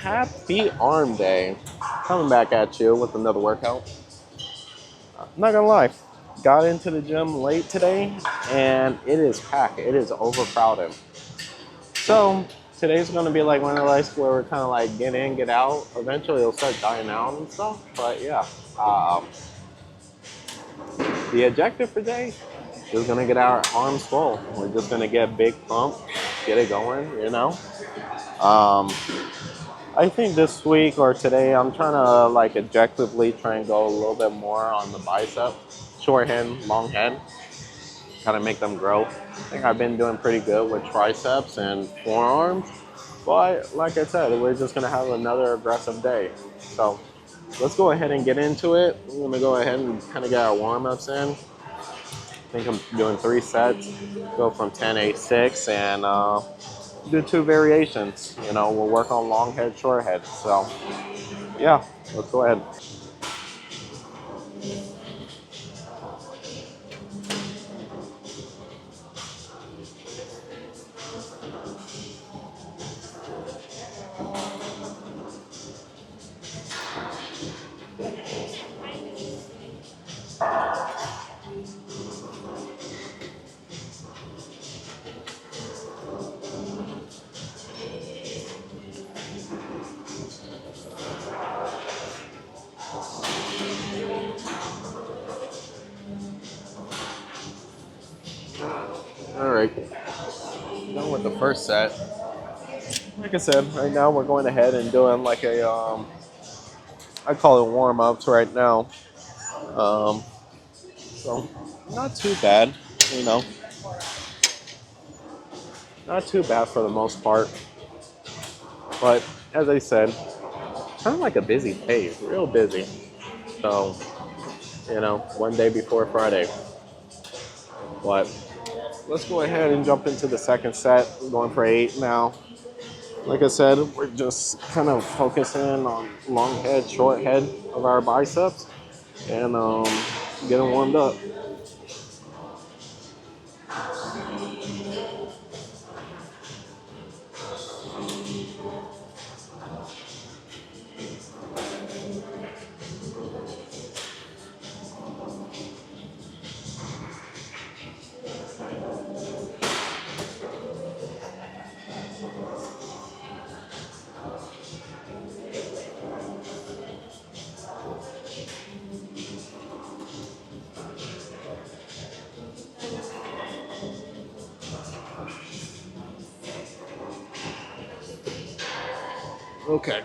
Happy arm day. Coming back at you with another workout. I'm not gonna lie, got into the gym late today and it is packed. It is overcrowded. So today's gonna be like one of those where we're kind of like get in, get out. Eventually it'll start dying out and stuff. But yeah, um, the objective for today is gonna get our arms full. We're just gonna get big pump, get it going. Um, I think this week or today, I'm trying to like objectively try and go a little bit more on the bicep, short head, long head, kind of make them grow. I think I've been doing pretty good with triceps and forearms, but like I said, we're just gonna have another aggressive day. So let's go ahead and get into it. We're gonna go ahead and kind of get our warm-ups in. I think I'm doing 3 sets, go from 10, 8, 6, and do 2 variations. We'll work on long head, short head. So yeah, let's go ahead. All right, done with the first set. Like I said, right now we're going ahead and doing like I call it warm-ups right now. Um, so not too bad, you know, not too bad for the most part. But as I said, kind of like a busy day, real busy. So, one day before Friday. But let's go ahead and jump into the second set. We're going for 8 now. Like I said, we're just kind of focusing on long head, short head of our biceps and getting warmed up. Okay.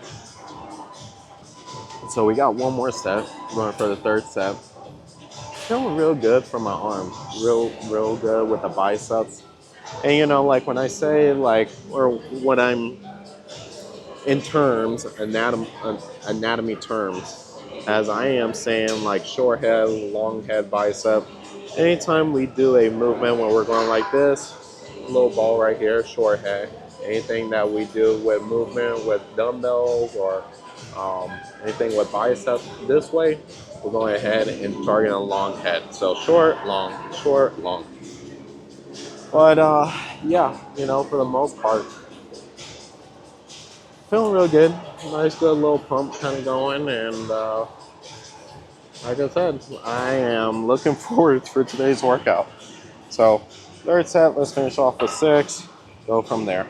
So we got one more set. Going for the third set. Feeling real good for my arm. Real good with the biceps. And like when I say like, or what I'm in terms, anatomy terms, as I am saying like short head, long head, bicep. Anytime we do a movement where we're going like this, little ball right here, short head. Anything that we do with movement with dumbbells or anything with biceps this way, we're going ahead and targeting a long head. So short, long, short, long. But yeah, for the most part, feeling real good. Nice, good little pump kind of going, and like I said, I am looking forward for today's workout. So third set, let's finish off with 6. Go from there.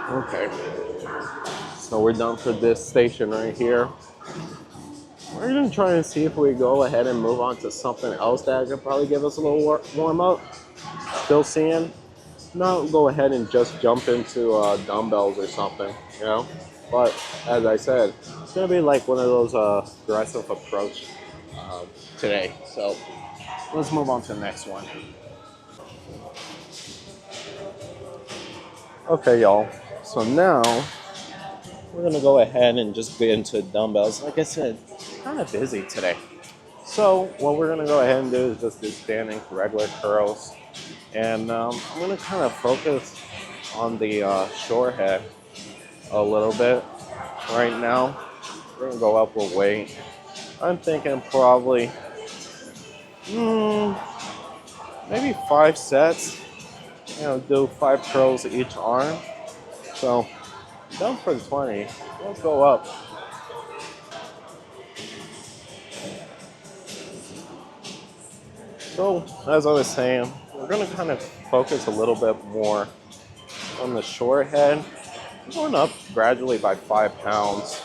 Okay, so we're done for this station right here. We're gonna try and see if we go ahead and move on to something else that could probably give us a little warm up. Still seeing. Not go ahead and just jump into dumbbells or something. But as I said, it's gonna be like one of those aggressive approach today. So let's move on to the next one. Okay, y'all. So now we're gonna go ahead and just get into dumbbells. Like I said, kind of busy today. So what we're gonna go ahead and do is just do standing regular curls. And I'm gonna kind of focus on the short head a little bit right now. We're gonna go up with weight. I'm thinking probably maybe 5 sets. You know, do 5 curls each arm. So done for 20. Let's go up. So as I was saying, we're gonna kind of focus a little bit more on the short head, going up gradually by 5 pounds.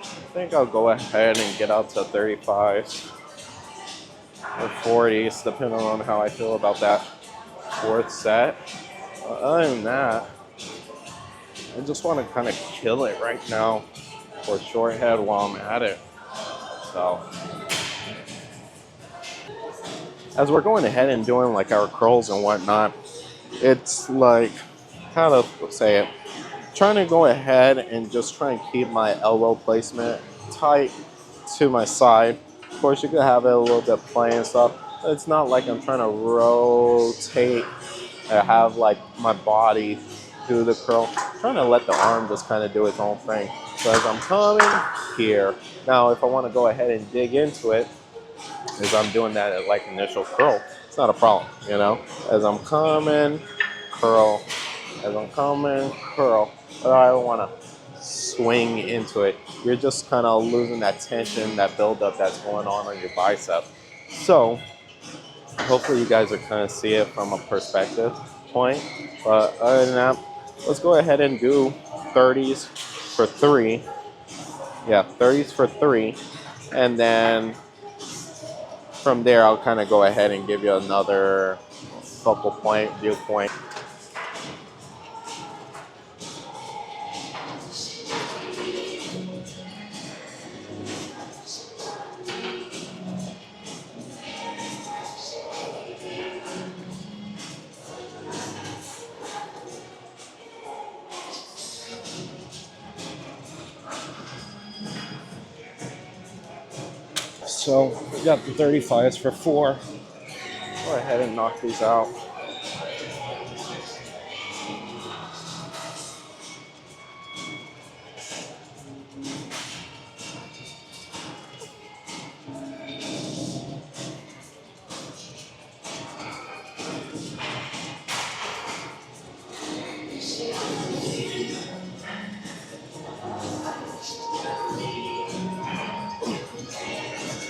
I think I'll go ahead and get out to 35s or 40s, depending on how I feel about that fourth set. Other than that, I just want to kind of kill it right now for short head while I'm at it. So, as we're going ahead and doing like our curls and whatnot, it's like, how to say it, trying to go ahead and just try and keep my elbow placement tight to my side. Of course, you could have it a little bit plain and stuff. It's not like I'm trying to rotate and have like my body do the curl. I'm trying to let the arm just kind of do its own thing. So as I'm coming here, now if I want to go ahead and dig into it, as I'm doing that at like initial curl, it's not a problem, you know? As I'm coming, curl. As I'm coming, curl. But I don't want to swing into it. You're just kind of losing that tension, that buildup that's going on your bicep. So hopefully you guys are kind of see it from a perspective point. But other than that, let's go ahead and do 30s for 3. Yeah, 30s for 3. And then from there, I'll kind of go ahead and give you another focal point, viewpoint. So we got the 35s for 4. Go ahead and knock these out.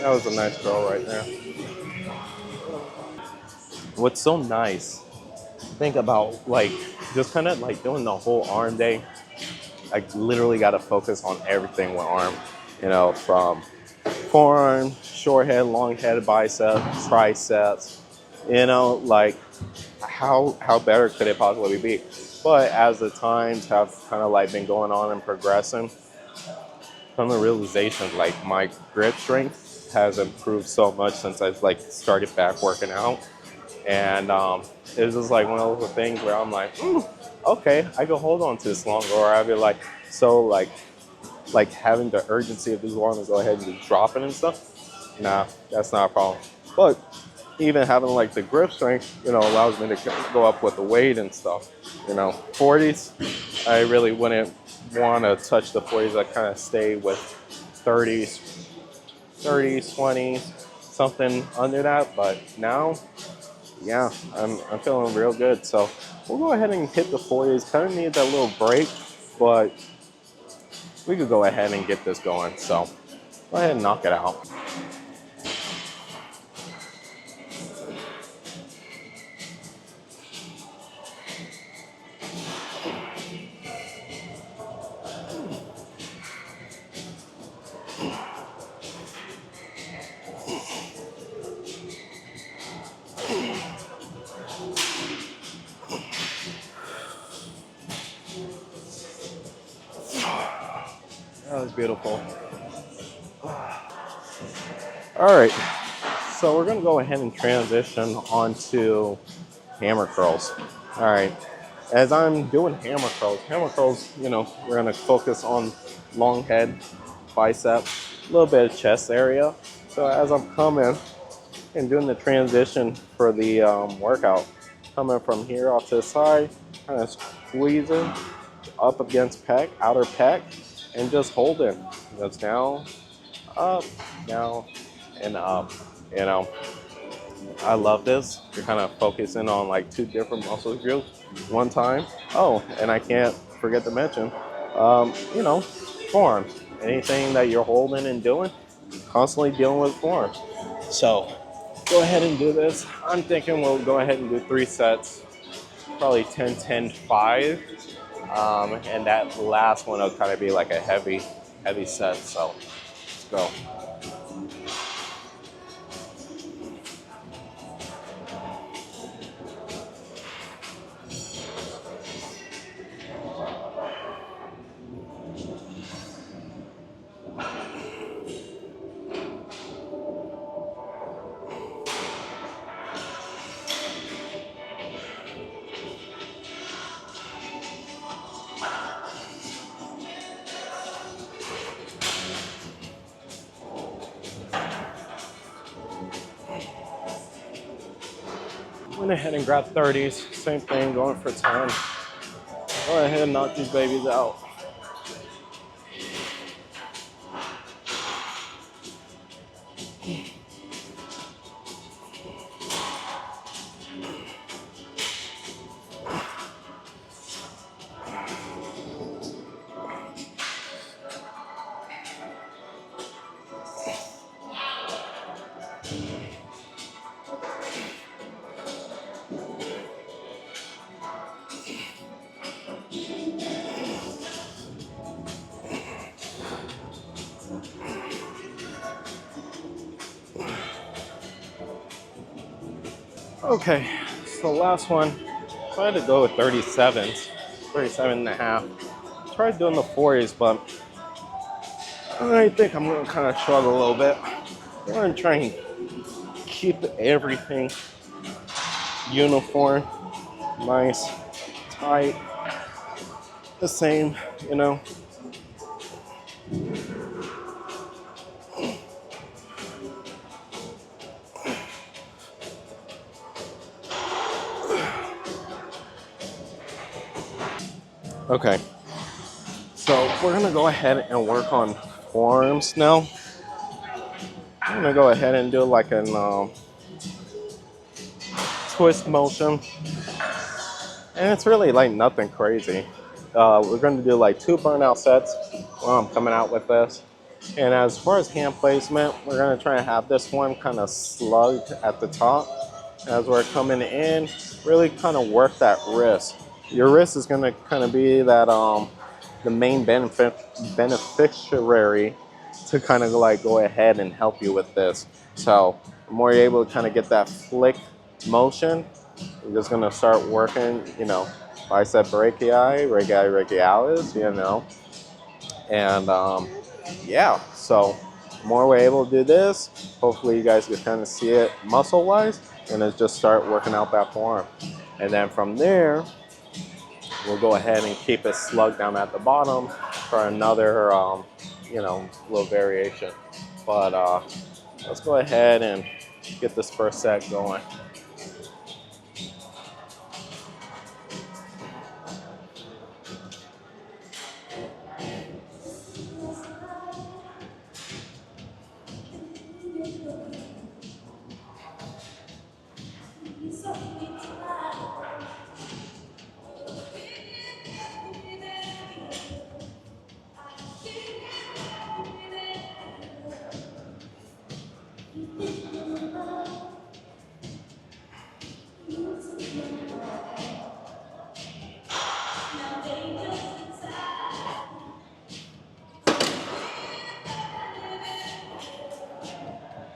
That was a nice curl right there. What's so nice, think about like just kind of like doing the whole arm day. I literally got to focus on everything with arm, you know, from forearm, short head, long head, bicep, triceps, you know, like how better could it possibly be? But as the times have kind of like been going on and progressing, from the realization like my grip strength has improved so much since I've like started back working out. And it was just like one of those things where I'm like, okay, I can hold on to this longer. Or I'd be like, so like having the urgency of this long to go ahead and just drop it and stuff. Nah, that's not a problem. But even having like the grip strength, you know, allows me to go up with the weight and stuff. You know, 40s, I really wouldn't want to touch the 40s. I kind of stay with 30s, 20s, something under that. But now, yeah, I'm feeling real good. So we'll go ahead and hit the 40s. Kind of need that little break, but we could go ahead and get this going. So go ahead and knock it out. That was beautiful. All right, so we're gonna go ahead and transition onto hammer curls. All right, As I'm doing hammer curls, you know, we're gonna focus on long head, bicep, a little bit of chest area. So as I'm coming and doing the transition for the workout, coming from here off to the side, kind of squeezing up against pec, outer pec, and just holding. Just up, down, and up. You know, I love this. You're kind of focusing on like two different muscle groups one time. Oh, and I can't forget to mention, you know, forearms. Anything that you're holding and doing, constantly dealing with forearms. So go ahead and do this. I'm thinking we'll go ahead and do 3 sets, probably 10, 10, 5. And that last one will kind of be like a heavy set. So let's go. Went ahead and grabbed 30s. Same thing, going for 10. Go ahead and knock these babies out. Okay, so last one, so I had to go with 37s, 37 and a half. Tried doing the 40s, but I think I'm gonna kind of struggle a little bit. I'm gonna try and keep everything uniform, nice, tight, the same, you know. Okay, so we're gonna go ahead and work on forearms now. I'm gonna go ahead and do like an twist motion, and it's really like nothing crazy. We're gonna do like 2 burnout sets while I'm coming out with this. And as far as hand placement, we're gonna try and have this one kind of slugged at the top. As we're coming in, really kind of work that wrist. Your wrist is gonna kind of be that the main beneficiary to kind of like go ahead and help you with this. So the more you're able to kind of get that flick motion, we're just gonna start working, you know, bicep brachialis, you know, and yeah. So the more we're able to do this, hopefully you guys can kind of see it muscle wise, and it's just start working out that forearm. And then from there, we'll go ahead and keep it slugged down at the bottom for another, you know, little variation. But let's go ahead and get this first set going.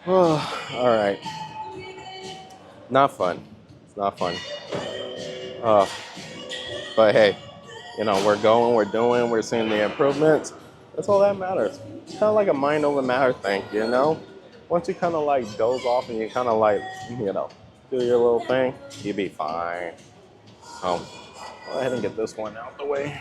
All right. Not fun. It's not fun. Uh, but hey, you know, we're going, we're doing, we're seeing the improvements. That's all that matters. It's kind of like a mind over matter thing, you know? Once you kind of like doze off and you kind of like, you know, do your little thing, you'll be fine. So Go ahead and get this one out the way.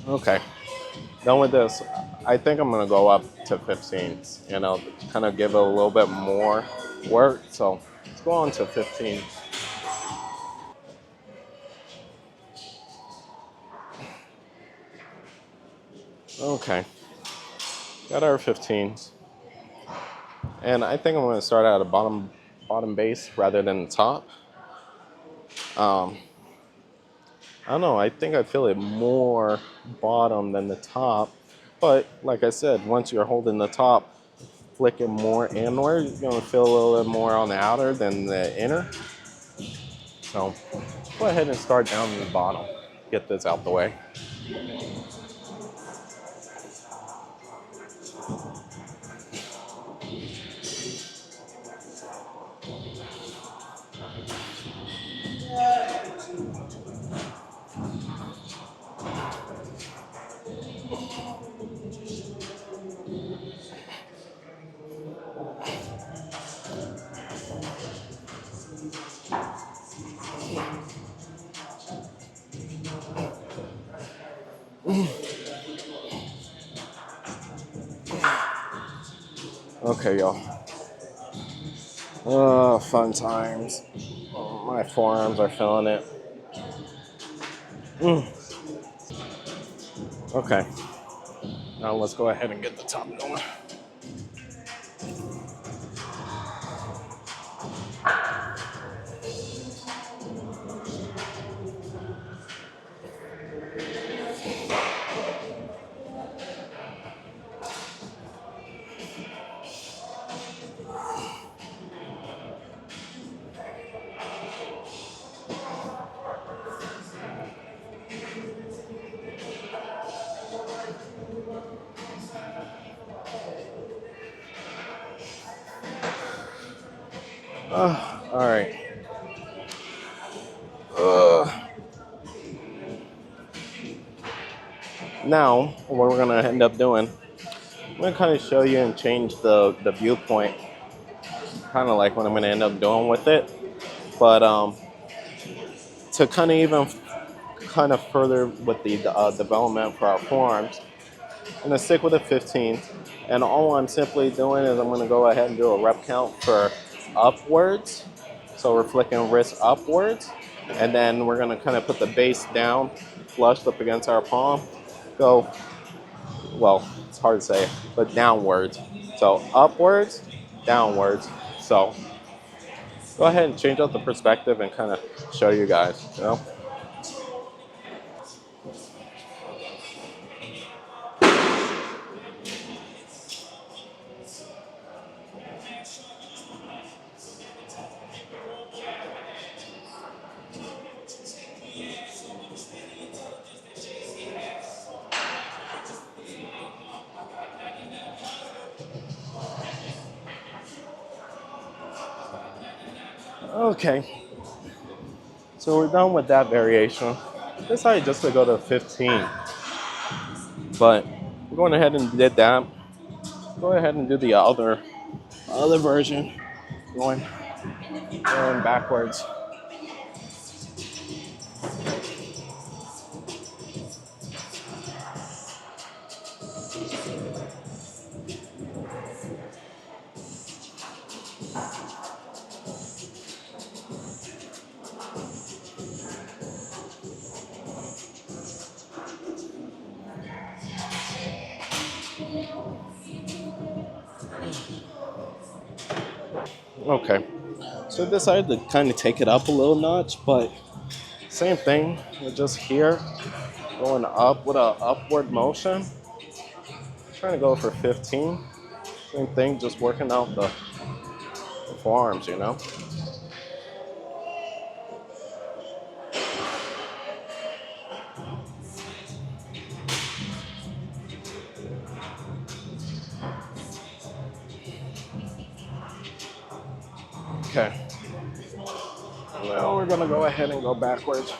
Okay, done with this. I think I'm gonna go up to 15, you know, kind of give it a little bit more work. So let's go on to 15. Okay, got our 15s. And I think I'm gonna start at a bottom base rather than the top. Um, I don't know, I think I feel it more bottom than the top. But like I said, once you're holding the top, flicking more inward, you're gonna feel a little bit more on the outer than the inner. So go ahead and start down in the bottom. Get this out the way. Okay, y'all. Fun times. My forearms are feeling it. Okay, now let's go ahead and get the top going. All right. Now, what we're gonna end up doing, I'm gonna kind of show you and change the viewpoint, kind of like what I'm gonna end up doing with it. But to kind of even kind of further with the development for our forearms, I'm gonna stick with the 15, and all I'm simply doing is I'm gonna go ahead and do a rep count for upwards. So we're flicking wrist upwards, and then we're gonna kind of put the base down, flushed up against our palm. Go, well, it's hard to say, but downwards. So upwards, downwards. So go ahead and change up the perspective and kind of show you guys, you know? Okay, so we're done with that variation. Decided just to go to 15, but we're going ahead and did that. Go ahead and do the other version, going backwards. Okay, so I decided to kind of take it up a little notch, but same thing. We're just here, going up with an upward motion. Trying to go for 15. Same thing, just working out the forearms, you know. Okay. Now we're gonna go ahead and go backwards.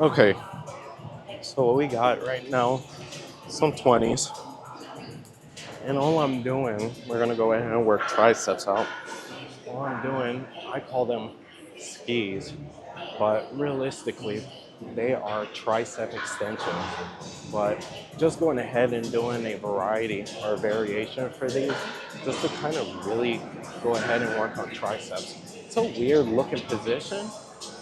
Okay, so what we got right now, some 20s. And all I'm doing, we're gonna go ahead and work triceps out. All I'm doing, I call them skis, but realistically, they are tricep extensions. But just going ahead and doing a variety or variation for these, just to kind of really go ahead and work on triceps. It's a weird looking position,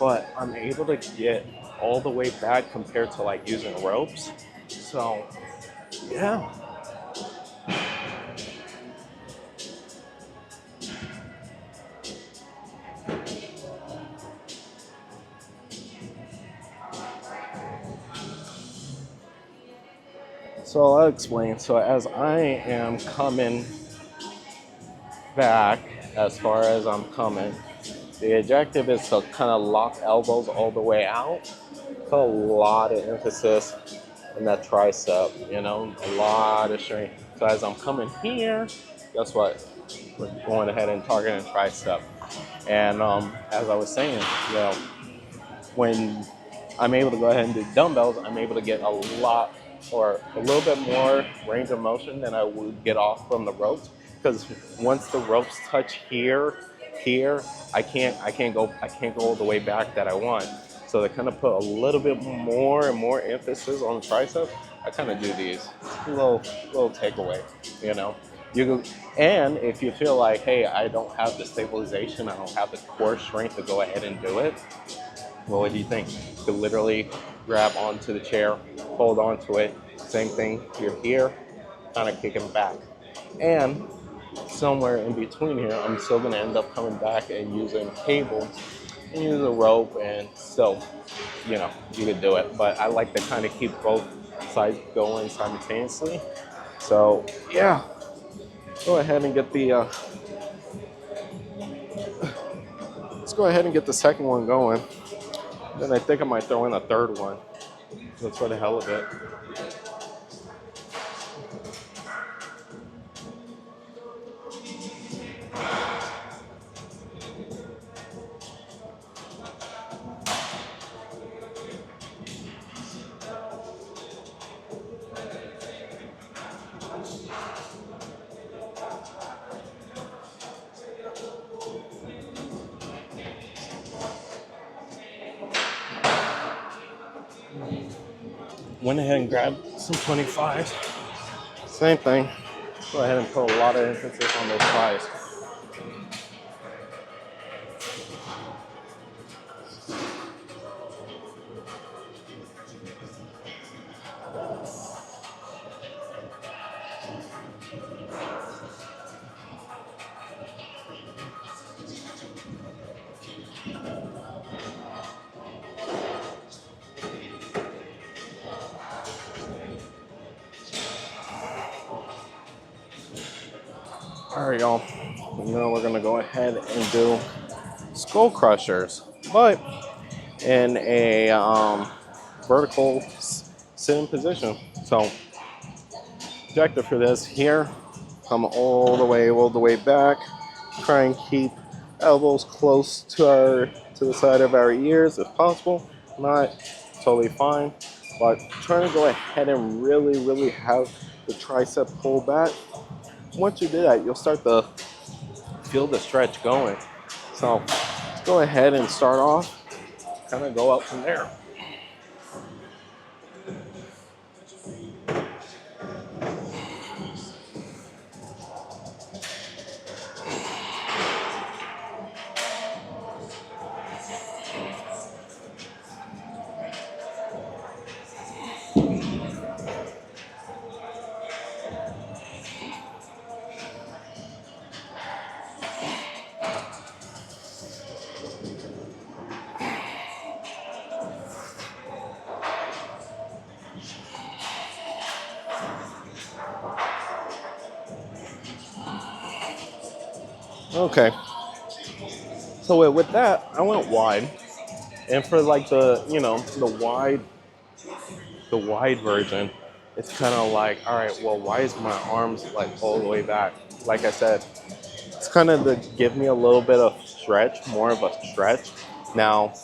but I'm able to get all the way back compared to like using ropes. So yeah. So I'll explain. So as I am coming back, as far as I'm coming, the objective is to kind of lock elbows all the way out. Put a lot of emphasis in that tricep, a lot of strength. So as I'm coming here, guess what? We're going ahead and targeting tricep. And as I was saying, when I'm able to go ahead and do dumbbells, I'm able to get a lot or a little bit more range of motion than I would get off from the ropes. Because once the ropes touch here, I can't go all the way back that I want. So they kind of put a little bit more and more emphasis on the tricep. I kind of do these. It's a little takeaway, you know. You go, and if you feel like, hey, I don't have the stabilization, I don't have the core strength to go ahead and do it, well, what do you think? You could literally grab onto the chair, hold onto it. Same thing, you're here, kind of kicking back. And somewhere in between here, I'm still gonna end up coming back and using cable and use a rope, and so, you could do it. But I like to kind of keep both sides going simultaneously. So yeah, go ahead and get the, let's go ahead and get the second one going. Then I think I might throw in a third one, just for the hell of it. Went ahead and grabbed some 25s. Same thing. Go ahead and put a lot of emphasis on those thighs. All right, y'all. Now we're gonna go ahead and do skull crushers, but in a vertical sitting position. So, objective for this here: come all the way back. Try and keep elbows close to the side of our ears if possible. Not totally fine, but trying to go ahead and really have the tricep pull back. Once you do that, you'll start to feel the stretch going. So let's go ahead and start off, kind of go up from there. Okay. So with that, I went wide, and for like the wide version, it's kind of like, all right, well, why is my arms like all the way back? Like I said, it's kind of to give me a little bit of stretch, more of a stretch. Now,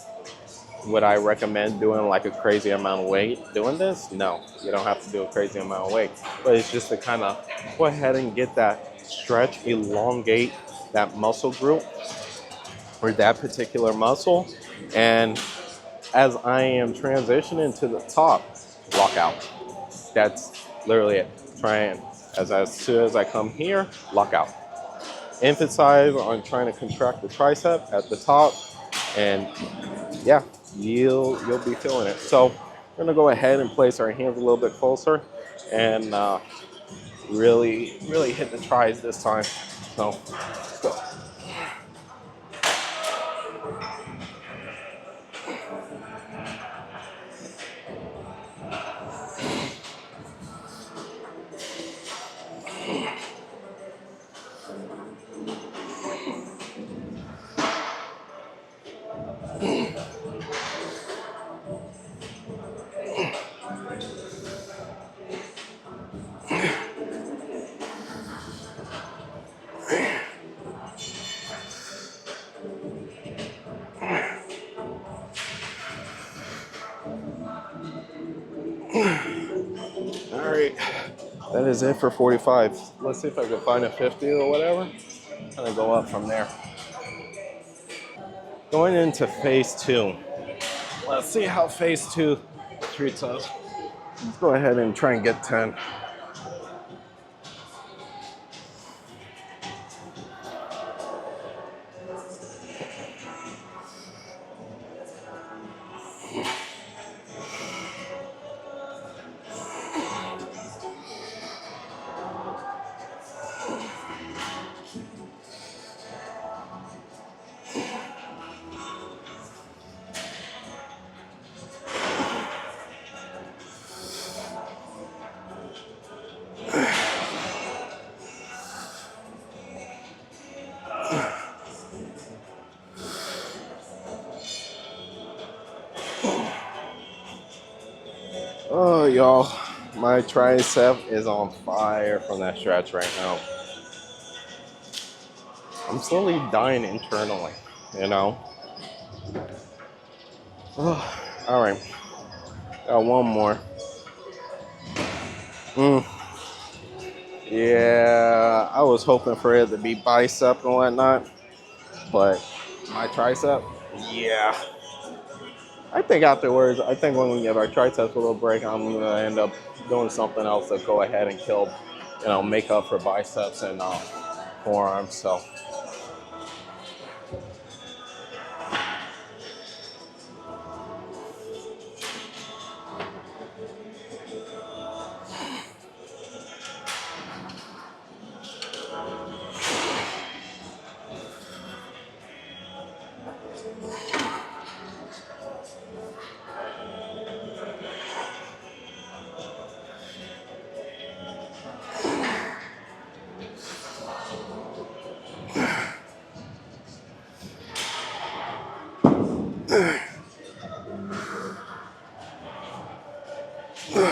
would I recommend doing like a crazy amount of weight doing this? No, you don't have to do a crazy amount of weight, but it's just to kind of go ahead and get that stretch, elongate that muscle group or that particular muscle. And as I am transitioning to the top, lock out. That's literally it. Try and as soon as I come here, lock out. Emphasize on trying to contract the tricep at the top, and yeah, you'll be feeling it. So we're gonna go ahead and place our hands a little bit closer and really hit the tris this time. So let's go. All right, that is it for 45. Let's see if I can find a 50 or whatever. Kind of go up from there. Going into phase two. Let's see how phase two treats us. Let's go ahead and try and get 10. Oh, y'all, my tricep is on fire from that stretch right now. I'm slowly dying internally, you know? Oh, all right, got one more. Yeah, I was hoping for it to be bicep and whatnot, but my tricep, yeah. I think afterwards, I think when we give our triceps a little break, I'm gonna end up doing something else to go ahead and kill, make up for biceps and forearms. So,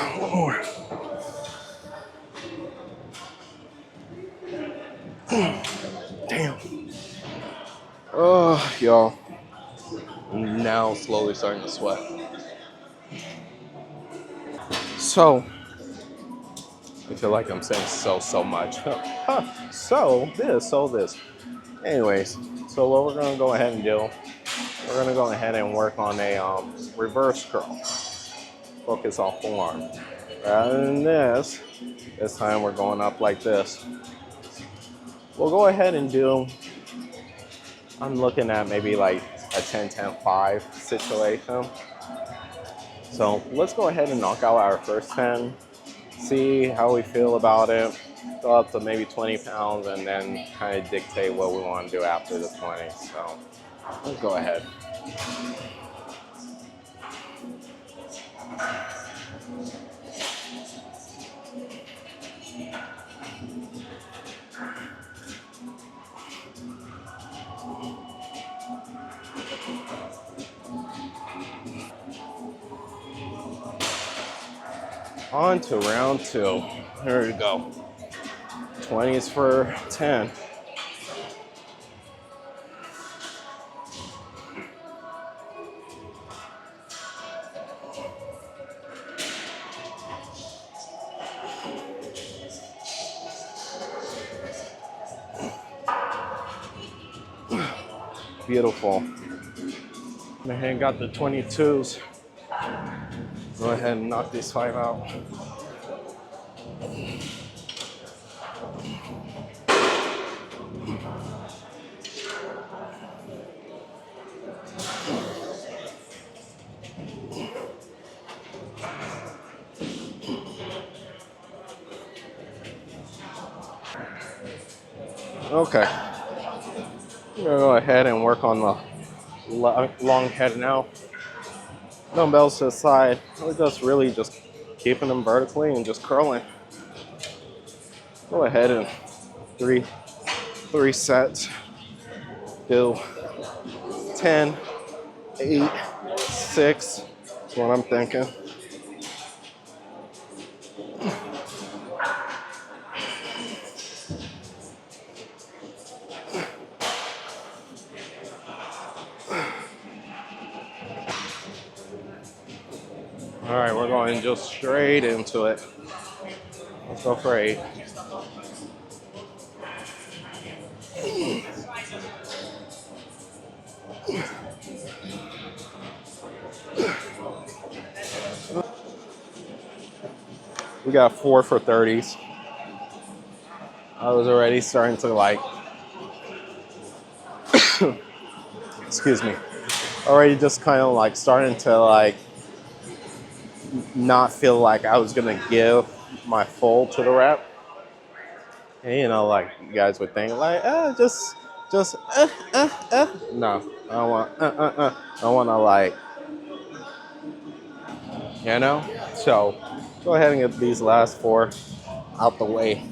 one more. Damn. Oh, y'all. I'm now slowly starting to sweat. So, I feel like I'm saying so much. So this. Anyways, so what we're gonna go ahead and do, we're gonna go ahead and work on a reverse curl. Focus on forearm. Rather than this time we're going up like this. We'll go ahead and do, I'm looking at maybe like a 10-10-5 situation. So let's go ahead and knock out our first 10, see how we feel about it, go up to maybe 20 pounds, and then kind of dictate what we want to do after the 20. So let's go ahead. On to round 2. Here we go. 20s for 10. Beautiful. Go ahead and got the 22s. Go ahead and knock these 5 out. Okay. I'm gonna go ahead and work on the long head now. Dumbbells to the side. We're just really just keeping them vertically and just curling. Go ahead and three sets. Do 10, 8, 6. That's what I'm thinking. All right, we're going just straight into it. Let's go for 8. We got 4 for 30s. I was already starting to like, excuse me, already just kind of like starting to like not feel like I was gonna give my full to the rep. And you know, like you guys would think like, just, no, I don't want, I want to like, you know? So go ahead and get these last 4 out the way.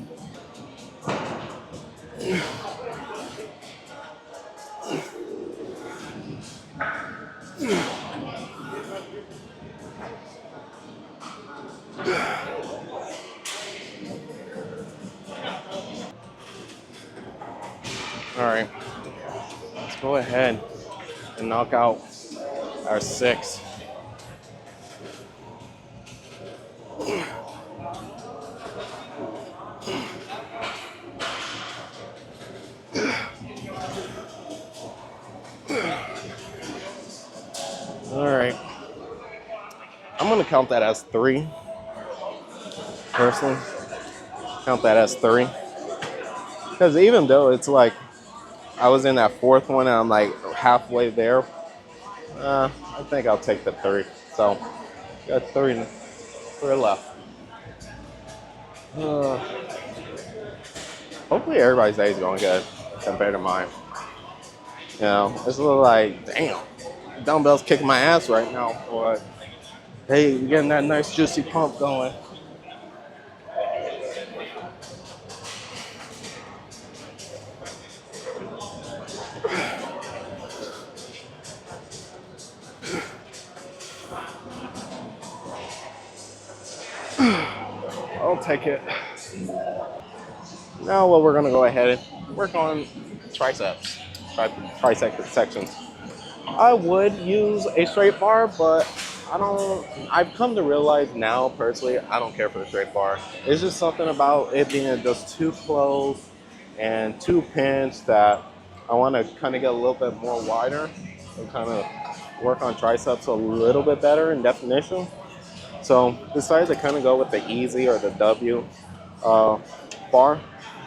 All right, let's go ahead and knock out our 6. All right, I'm gonna count that as 3. Personally, count that as 3. Because even though it's like I was in that 4th one and I'm like halfway there, I think I'll take the 3. So got 3 left. Hopefully everybody's day is going good compared to mine. You know, it's a little like, damn, dumbbells kicking my ass right now, but hey, you're getting that nice juicy pump going. I'll take it. Now what we're gonna go ahead and work on triceps, tricep sections. I would use a straight bar, but I've come to realize now personally, I don't care for the straight bar. It's just something about it being just too close and too pinched that I want to kind of get a little bit more wider and kind of work on triceps a little bit better in definition. So decided to kind of go with the easy or the W bar.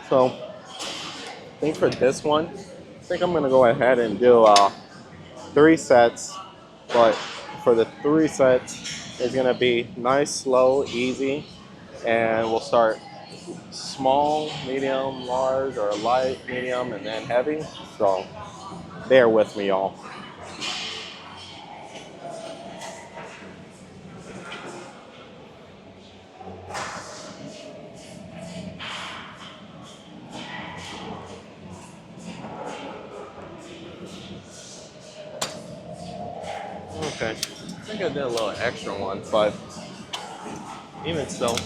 So I think for this one, I think I'm gonna go ahead and do 3 sets, but for the 3 sets, it's gonna be nice, slow, easy, and we'll start small, medium, large, or light, medium, and then heavy. So bear with me, y'all. Okay, I think I did a little extra one, but even still,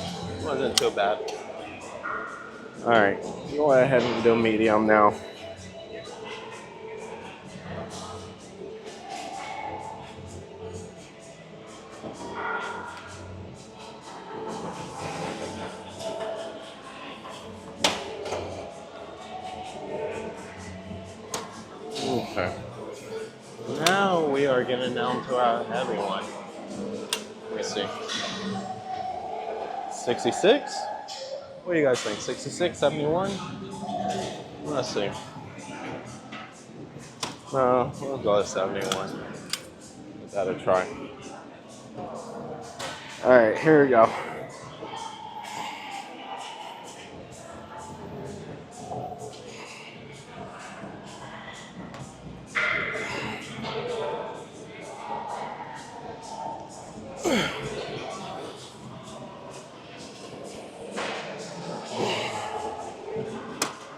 wasn't too bad. All right, go ahead and do medium now. Okay. Now we are getting down to our heavy one. Let me see. 66? What do you guys think? 66, 71? Let's see. No, we'll go with 71. Give that a try. All right, here we go.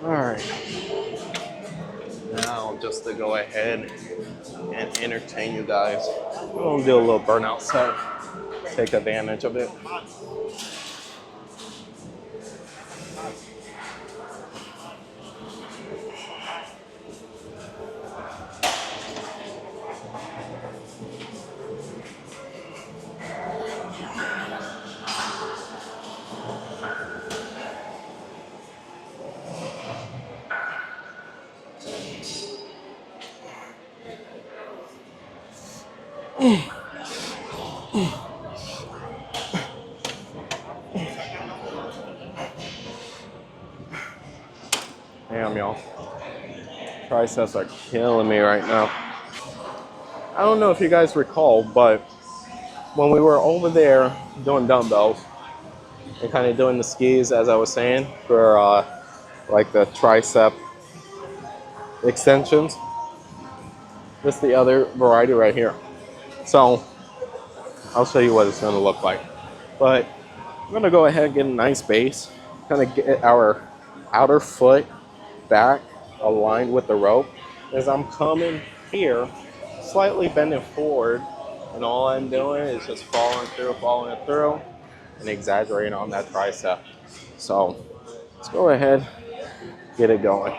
All right. Now, just to go ahead and entertain you guys, we'll do a little burnout set. Take advantage of it. Damn, y'all. Triceps are killing me right now. I don't know if you guys recall, but when we were over there doing dumbbells and kind of doing the skis, as I was saying, for like the tricep extensions, this is the other variety right here. So I'll show you what it's going to look like. But I'm going to go ahead and get a nice base, kind of get our outer foot back aligned with the rope as I'm coming here, slightly bending forward, and all I'm doing is just following through, and exaggerating on that tricep. So let's go ahead, get it going.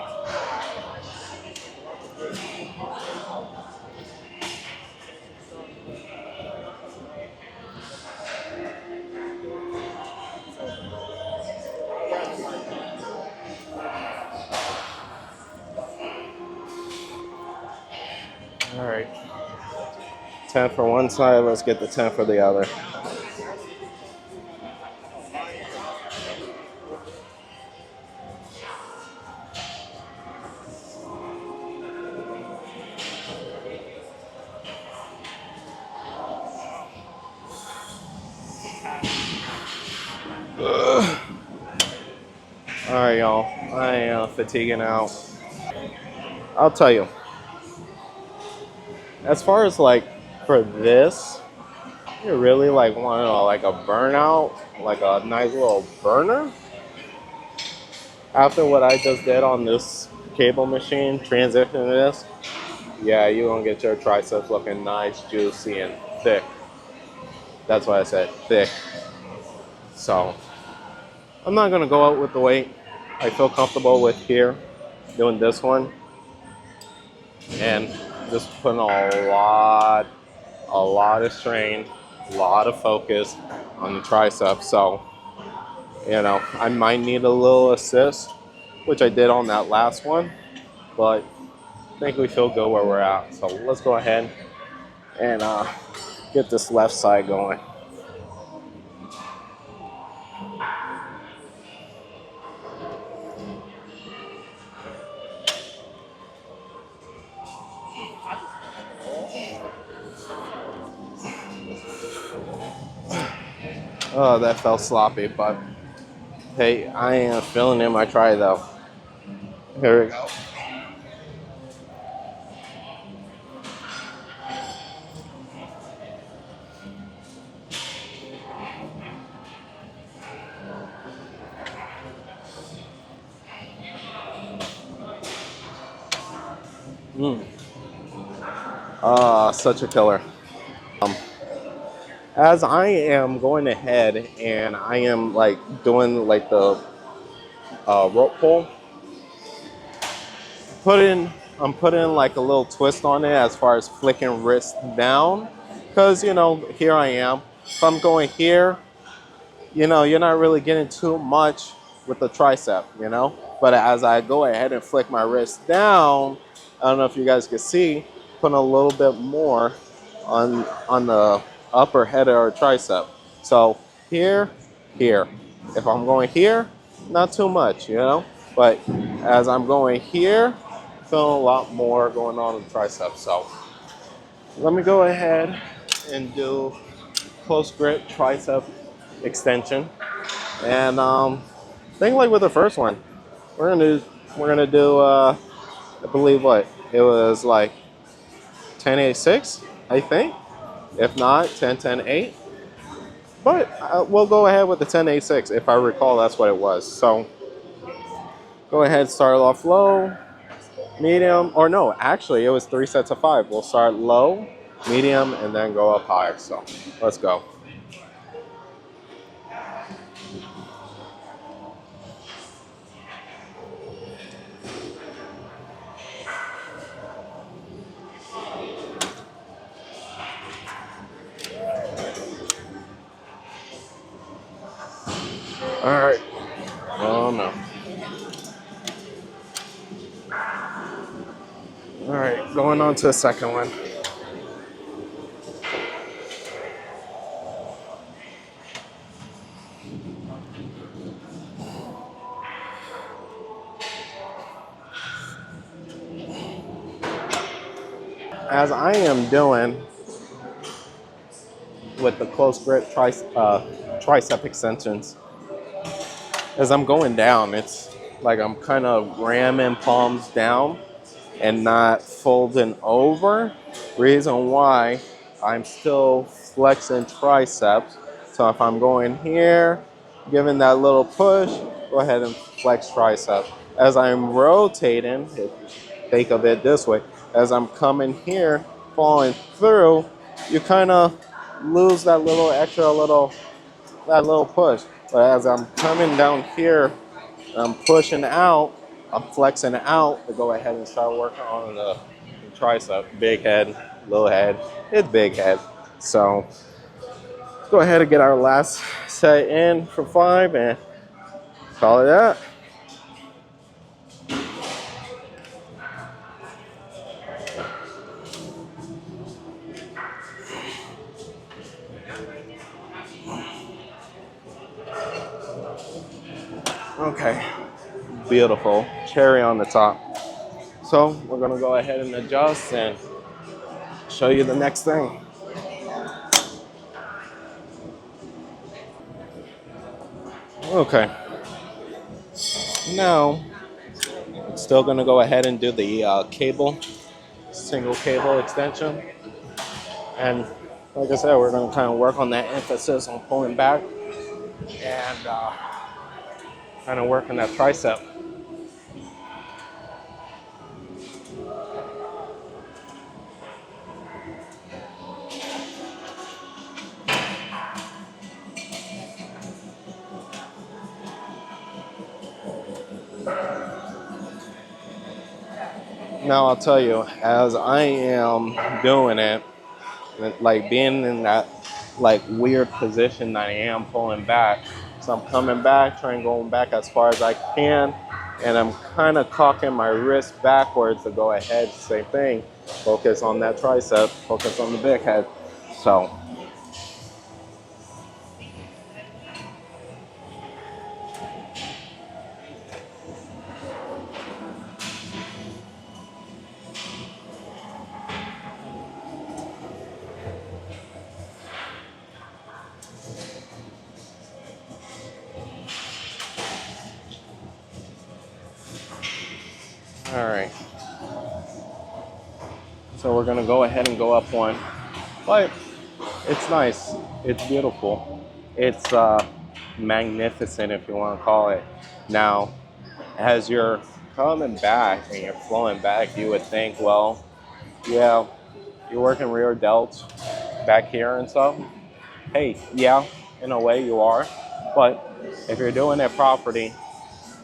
All right, 10 for one side, let's get the 10 for the other. All right, y'all, I am fatiguing out. I'll tell you, as far as like for this, you really like want like a burnout, like a nice little burner. After what I just did on this cable machine, transition to this, yeah, you're gonna get your triceps looking nice, juicy, and thick. That's why I said thick. So I'm not gonna go out with the weight. I feel comfortable with here doing this one and just putting a lot of strain, a lot of focus on the triceps. So, you know, I might need a little assist, which I did on that last one, but I think we feel good where we're at. So let's go ahead and get this left side going. Oh, that felt sloppy, but hey, I am feeling in my try though. Here we go. Such a killer. as I am going ahead and I am like doing like the rope pull, putting I'm putting like a little twist on it as far as flicking wrist down, because here I am. If I'm going here, you're not really getting too much with the tricep, But as I go ahead and flick my wrist down, I don't know if you guys can see, putting a little bit more on the upper head or tricep. So here, here. If I'm going here, not too much. But as I'm going here, feeling a lot more going on in the tricep. So let me go ahead and do close grip tricep extension. And I think like with the first one, we're gonna do I believe what it was like 10-8-6, I think. If not 10-10-8. But we'll go ahead with the 10-8-6 if I recall that's what it was. So go ahead, start off low, medium, or no, actually it was 3 sets of 5. We'll start low, medium, and then go up high. So let's go. All right. Oh no. All right, going on to the second one. As I am doing with the close grip tricep extensions, as I'm going down, it's like I'm kind of ramming palms down and not folding over. Reason why, I'm still flexing triceps. So if I'm going here, giving that little push, go ahead and flex tricep. As I'm rotating, think of it this way, as I'm coming here, falling through, you kind of lose that little that little push. But as I'm coming down here, I'm pushing out, I'm flexing out to go ahead and start working on the tricep. Big head, little head, it's big head. So let's go ahead and get our last set in for 5 and call it that. Okay, beautiful, cherry on the top. So we're gonna go ahead and adjust and show you the next thing. Okay, now still gonna go ahead and do the single cable extension. And like I said, we're gonna kind of work on that emphasis on pulling back and kind of work on that tricep. Now I'll tell you, as I am doing it, like being in that like weird position that I am pulling back. So I'm coming back, trying going back as far as I can, and I'm kind of cocking my wrist backwards to go ahead. Same thing. Focus on that tricep, focus on the big head. So all right. So we're gonna go ahead and go up one. But it's nice. It's beautiful. It's magnificent, if you want to call it. Now, as you're coming back and you're flowing back, you would think, well, yeah, you're working rear delts back here and stuff. hey, yeah, in a way you are. But if you're doing it properly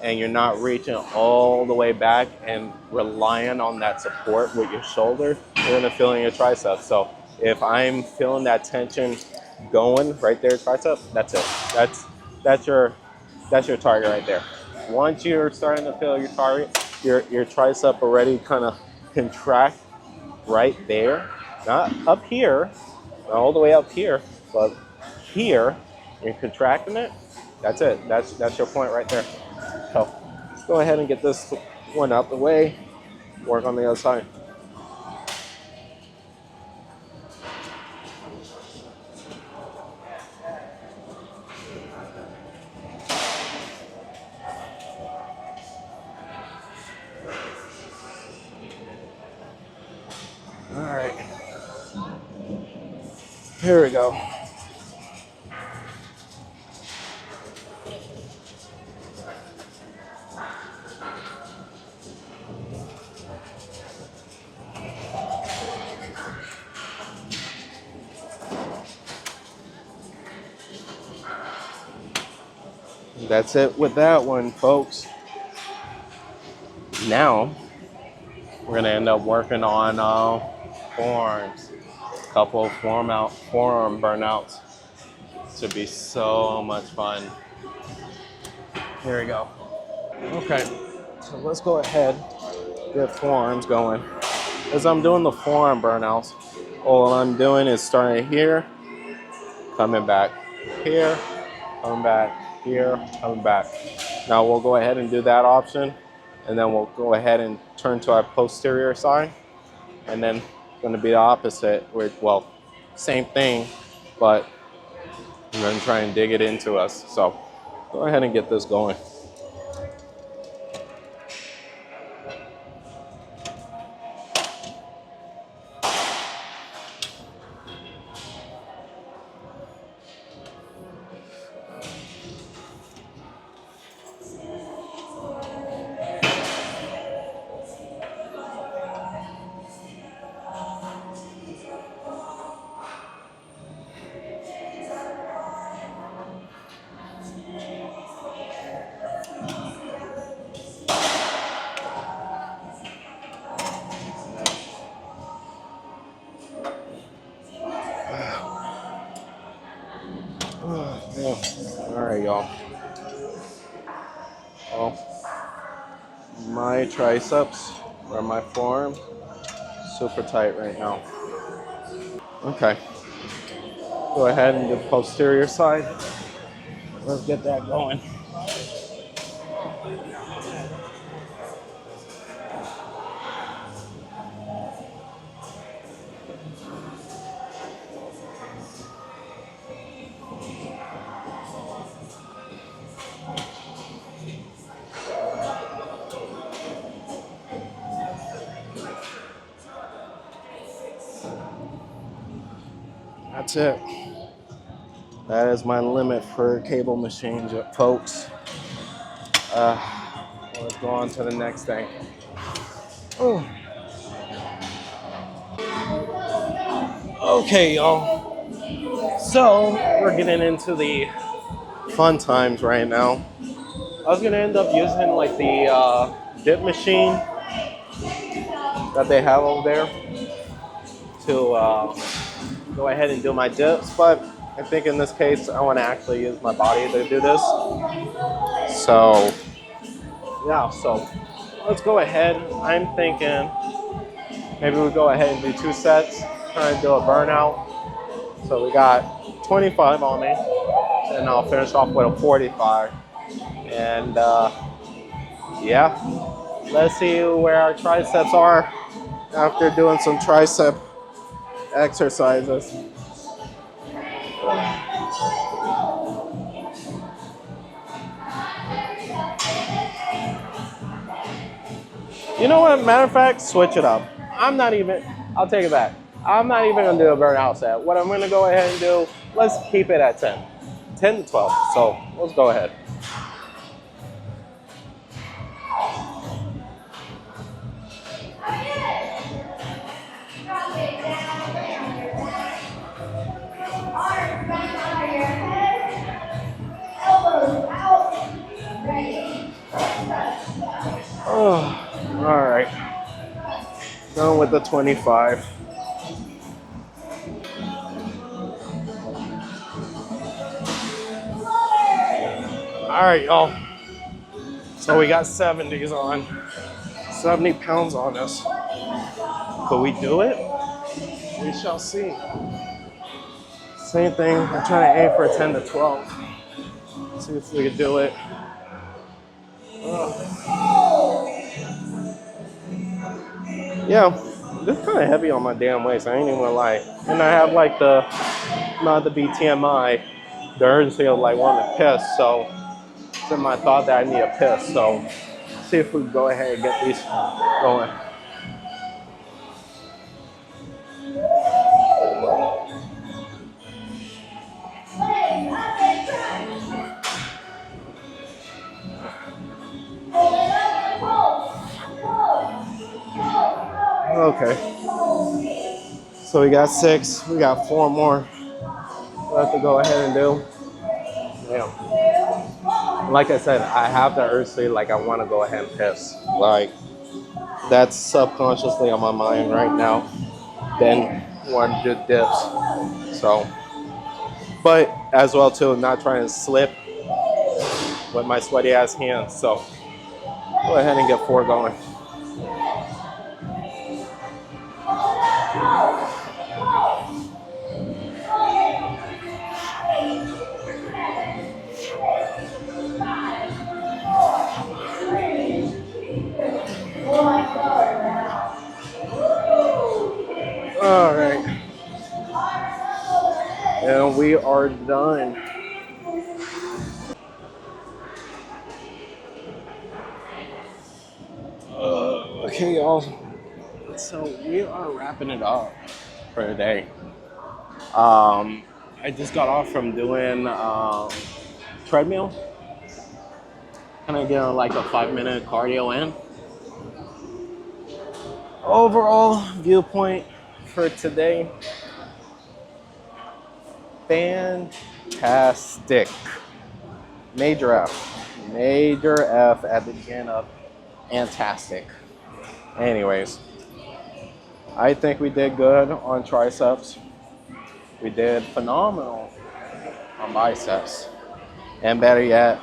and you're not reaching all the way back and relying on that support with your shoulder, you're gonna feel in your triceps. So if I'm feeling that tension going right there, tricep, that's it. That's your that's your target right there. Once you're starting to feel your target, your tricep already kind of contract right there, not up here, not all the way up here, but here, you're contracting it. That's it. That's your point right there. So let's go ahead and get this one out the way. Work on the other side. All right, here we go. That's it with that one, folks. Now we're gonna end up working on forearms. A couple of forearm burnouts. Should be so much fun. Here we go. Okay, so let's go ahead, get forearms going. As I'm doing the forearm burnouts, all I'm doing is starting here, coming back here, coming back here, coming back. Now we'll go ahead and do that option, and then we'll go ahead and turn to our posterior side, and then going to be the opposite, well, same thing, but I'm going to try and dig it into us. So go ahead and get this going. All right, y'all. Well, my triceps or my forearm super tight right now. Okay, go ahead and do the posterior side. Let's get that going. That's it. That is my limit for cable machines, folks. Let's go on to the next thing. Oh. Okay, y'all. So we're getting into the fun times right now. I was gonna end up using like the dip machine that they have over there to go ahead and do my dips, but I think in this case I want to actually use my body to do this. So yeah, so let's go ahead. I'm thinking maybe we go ahead and do 2 sets, try and do a burnout. So we got 25 on me, and I'll finish off with a 45. And yeah, let's see where our triceps are after doing some tricep exercises. You know what? Matter of fact, switch it up. I'll take it back. I'm not even gonna do a burnout set. What I'm gonna go ahead and do, let's keep it at 10. 10 to 12. So let's go ahead. the 25. All right, y'all. So we got 70s on, 70 pounds on us. Could we do it? We shall see. Same thing, I'm trying to aim for 10 to 12. See if we can do it. Yeah, this is kind of heavy on my damn waist, I ain't even gonna lie. And I have like not the BTMI, the urgency of like wanting to piss, so it's in my thought that I need a piss. So see if we can go ahead and get these going. Okay, so we got 6, we got 4 more we'll have to go ahead and do. Yeah. Like I said, I have the urgency, like I want to go ahead and piss. Like that's subconsciously on my mind right now. Then one good dips. So, but as well too, not trying to slip with my sweaty ass hands. So go ahead and get 4 going. All right. And we are done. Okay, y'all. So we are wrapping it up for today. I just got off from doing treadmill. Kind of getting like a 5-minute cardio in. Overall viewpoint for today, fantastic. Major F. Major F at the beginning of fantastic. Anyways, I think we did good on triceps. We did phenomenal on biceps. And better yet,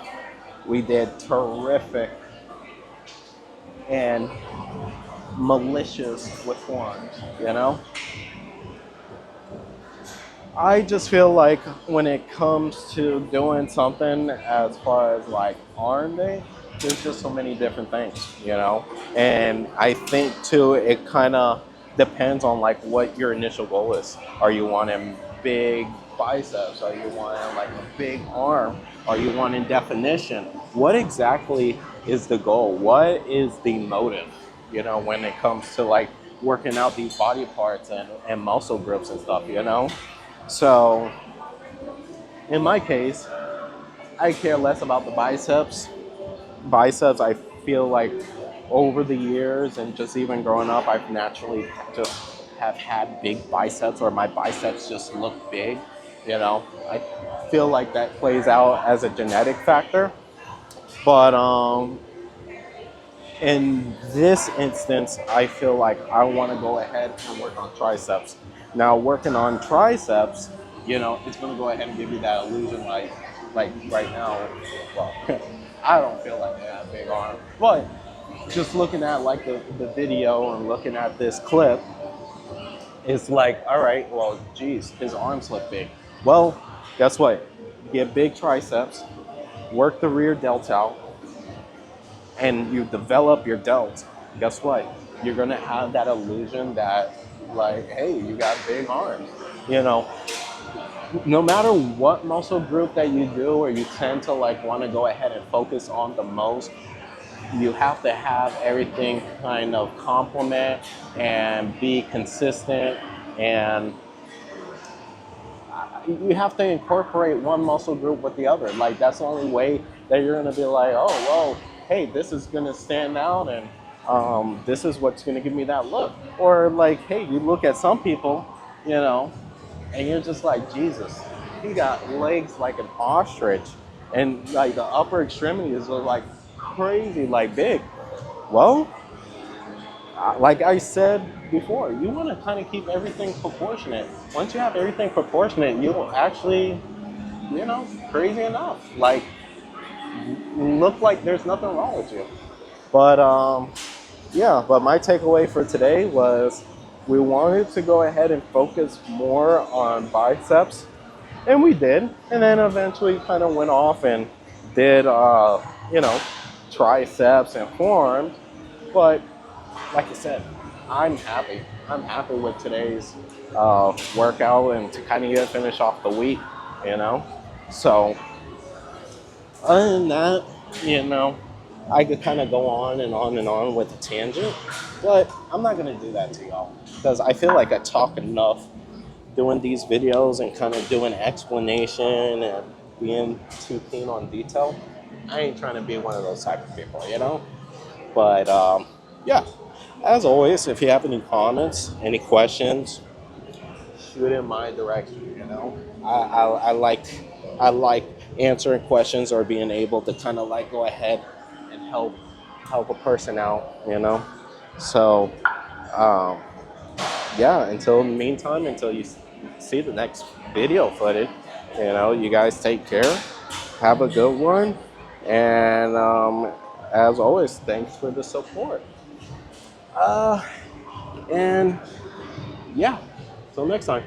we did terrific and malicious with forearms, you know? I just feel like when it comes to doing something as far as like arm day, there's just so many different things, you know? And I think too, it kind of depends on like what your initial goal is. Are you wanting big biceps? Are you wanting like a big arm? Are you wanting definition? What exactly is the goal? What is the motive, you know, when it comes to like working out these body parts and muscle groups and stuff, you know? So in my case, I care less about the biceps. Biceps, I feel like over the years and just even growing up, I've naturally just have had big biceps, or my biceps just look big, you know. I feel like that plays out as a genetic factor. But in this instance, I feel like I want to go ahead and work on triceps. Now, working on triceps, you know, it's going to go ahead and give you that illusion like right now. Well, I don't feel like I have a big arm, but just looking at like the video and looking at this clip, it's like, all right, well, geez, his arms look big. Well, guess what? Get big triceps, work the rear delt out, and you develop your delt. Guess what? You're gonna have that illusion that, like, hey, you got big arms. You know, no matter what muscle group that you do, or you tend to like want to go ahead and focus on the most, you have to have everything kind of complement and be consistent, and you have to incorporate one muscle group with the other. Like that's the only way that you're gonna be like, oh, well, hey, this is gonna stand out, and this is what's gonna give me that look. Or like, hey, you look at some people, you know, and you're just like, Jesus, he got legs like an ostrich, and like the upper extremities are like crazy, like big. Well, like I said before, you want to kind of keep everything proportionate. Once you have everything proportionate, you'll actually, crazy enough, like look like there's nothing wrong with you. But yeah, but my takeaway for today was we wanted to go ahead and focus more on biceps, and we did. And then eventually kind of went off and did, you know, triceps and forearms. But like I said, I'm happy. I'm happy with today's workout and to kind of get finish off the week, you know. So other than that, you know, I could kind of go on and on and on with a tangent, but I'm not gonna do that to y'all because I feel like I talk enough doing these videos and kind of doing explanation and being too keen on detail. I ain't trying to be one of those type of people, you know. But yeah, as always, if you have any comments, any questions, shoot in my direction. You know, I like answering questions or being able to kind of like go ahead and help a person out. You know, so um, yeah. Until the meantime, until you see the next video footage, you guys take care. Have a good one, and as always, thanks for the support. And yeah, till next time.